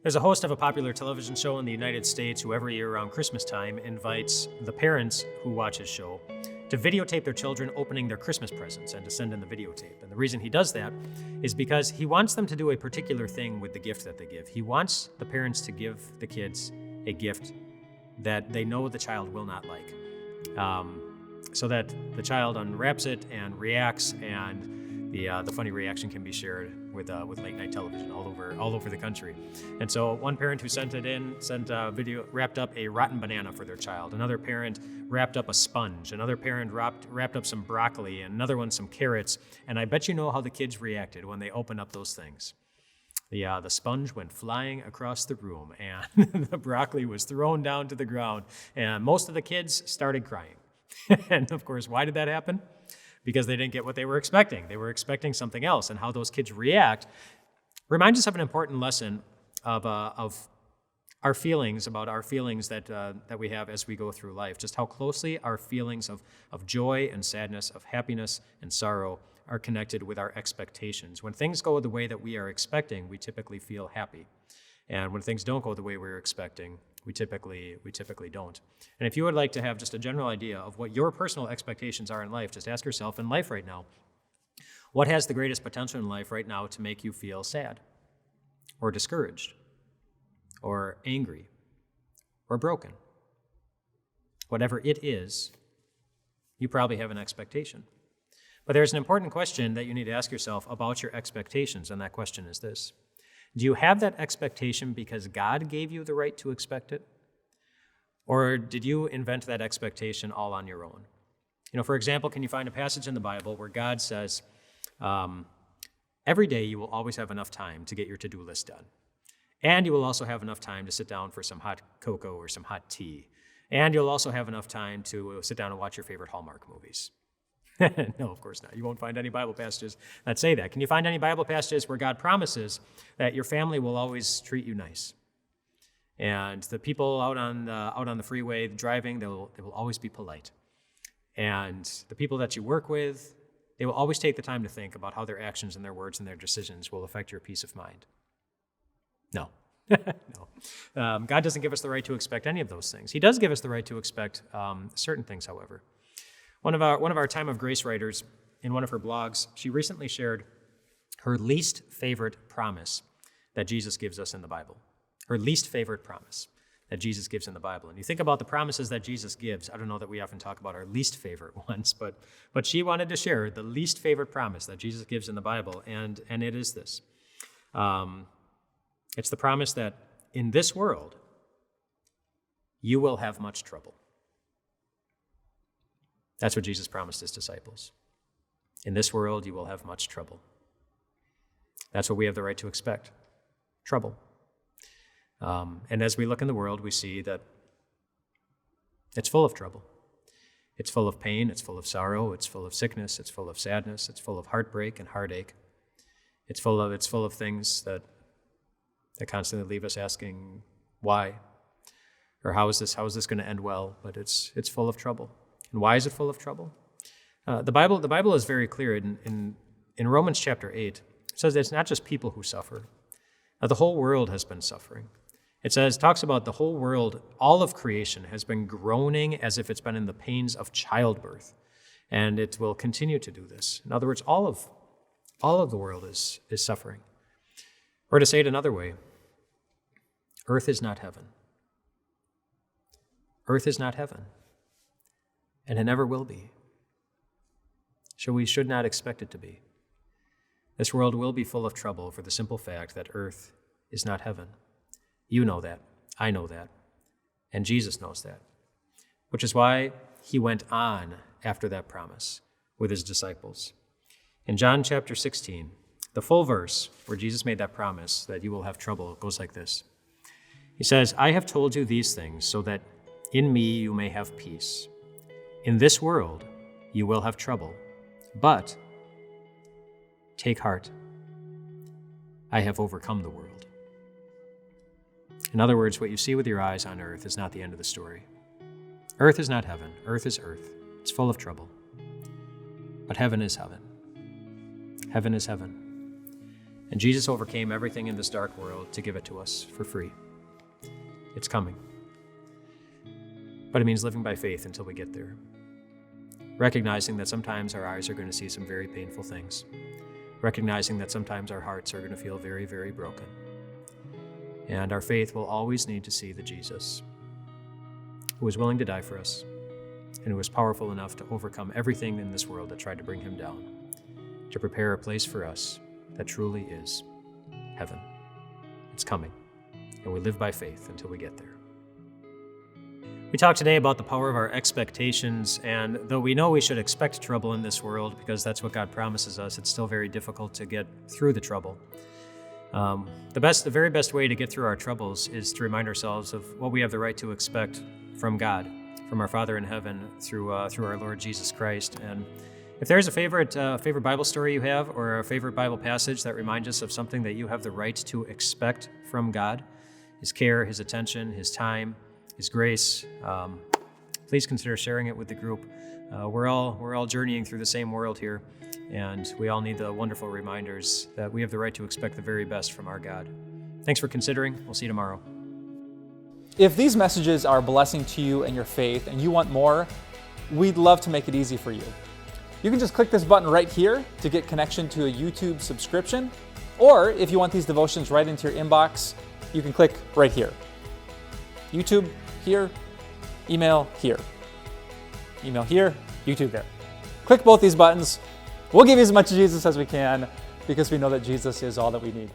There's a host of a popular television show in the United States who every year around Christmas time invites the parents who watch his show to videotape their children opening their Christmas presents and to send in the videotape. And the reason he does that is because he wants them to do a particular thing with the gift that they give. He wants the parents to give the kids a gift that they know the child will not like, so that the child unwraps it and reacts, and the funny reaction can be shared with late night television all over the country. And so one parent who sent a video, wrapped up a rotten banana for their child. Another parent wrapped up a sponge. Another parent wrapped up some broccoli, and another one some carrots. And I bet you know how the kids reacted when they opened up those things. The sponge went flying across the room, and the broccoli was thrown down to the ground, and most of the kids started crying. And of course, why did that happen? Because they didn't get what they were expecting. They were expecting something else, and how those kids react reminds us of an important lesson of our feelings, about our feelings that we have as we go through life, just how closely our feelings of joy and sadness, of happiness and sorrow are connected with our expectations. When things go the way that we are expecting, we typically feel happy. And when things don't go the way we're expecting, we typically don't. And if you would like to have just a general idea of what your personal expectations are in life, just ask yourself, in life right now, what has the greatest potential in life right now to make you feel sad or discouraged or angry or broken? Whatever it is, you probably have an expectation. But there's an important question that you need to ask yourself about your expectations, and that question is this: do you have that expectation because God gave you the right to expect it? Or did you invent that expectation all on your own? For example, can you find a passage in the Bible where God says, every day you will always have enough time to get your to-do list done. And you will also have enough time to sit down for some hot cocoa or some hot tea. And you'll also have enough time to sit down and watch your favorite Hallmark movies. No, of course not. You won't find any Bible passages that say that. Can you find any Bible passages where God promises that your family will always treat you nice? And the people out on the freeway driving, they will always be polite. And the people that you work with, they will always take the time to think about how their actions and their words and their decisions will affect your peace of mind. No. No. God doesn't give us the right to expect any of those things. He does give us the right to expect certain things, however. One of our Time of Grace writers, in one of her blogs, she recently shared her least favorite promise that Jesus gives us in the Bible. Her least favorite promise that Jesus gives in the Bible. And you think about the promises that Jesus gives. I don't know that we often talk about our least favorite ones, but she wanted to share the least favorite promise that Jesus gives in the Bible, and it is this. It's the promise that in this world, you will have much trouble. That's what Jesus promised his disciples. In this world, you will have much trouble. That's what we have the right to expect, trouble. And as we look in the world, we see that it's full of trouble. It's full of pain, it's full of sorrow, it's full of sickness, it's full of sadness, it's full of heartbreak and heartache. It's full of things that constantly leave us asking why, or how is this going to end well? But it's full of trouble. And why is it full of trouble? The Bible is very clear in Romans chapter 8. It says that it's not just people who suffer. The whole world has been suffering. It talks about the whole world, all of creation has been groaning as if it's been in the pains of childbirth, and it will continue to do this. In other words, all of the world is suffering. Or to say it another way, earth is not heaven. Earth is not heaven. And it never will be. So we should not expect it to be. This world will be full of trouble for the simple fact that earth is not heaven. You know that. I know that. And Jesus knows that. Which is why he went on after that promise with his disciples. In John chapter 16, the full verse where Jesus made that promise that you will have trouble goes like this. He says, I have told you these things so that in me you may have peace. In this world, you will have trouble, but take heart. I have overcome the world. In other words, what you see with your eyes on earth is not the end of the story. Earth is not heaven. Earth is earth. It's full of trouble. But heaven is heaven. Heaven is heaven. And Jesus overcame everything in this dark world to give it to us for free. It's coming. But it means living by faith until we get there. Recognizing that sometimes our eyes are going to see some very painful things. Recognizing that sometimes our hearts are going to feel very, very broken. And our faith will always need to see the Jesus who was willing to die for us and who was powerful enough to overcome everything in this world that tried to bring him down, to prepare a place for us that truly is heaven. It's coming, and we live by faith until we get there. We talked today about the power of our expectations, and though we know we should expect trouble in this world because that's what God promises us, it's still very difficult to get through the trouble. The very best way to get through our troubles is to remind ourselves of what we have the right to expect from God, from our Father in heaven, through our Lord Jesus Christ. And if there's a favorite Bible story you have, or a favorite Bible passage that reminds us of something that you have the right to expect from God, His care, His attention, His time, His grace, please consider sharing it with the group. We're all journeying through the same world here, and we all need the wonderful reminders that we have the right to expect the very best from our God. Thanks for considering. We'll see you tomorrow. If these messages are a blessing to you and your faith, and you want more, we'd love to make it easy for you. You can just click this button right here to get connection to a YouTube subscription, or if you want these devotions right into your inbox, you can click right here. YouTube here, email here. Email here, YouTube there. Click both these buttons. We'll give you as much Jesus as we can because we know that Jesus is all that we need.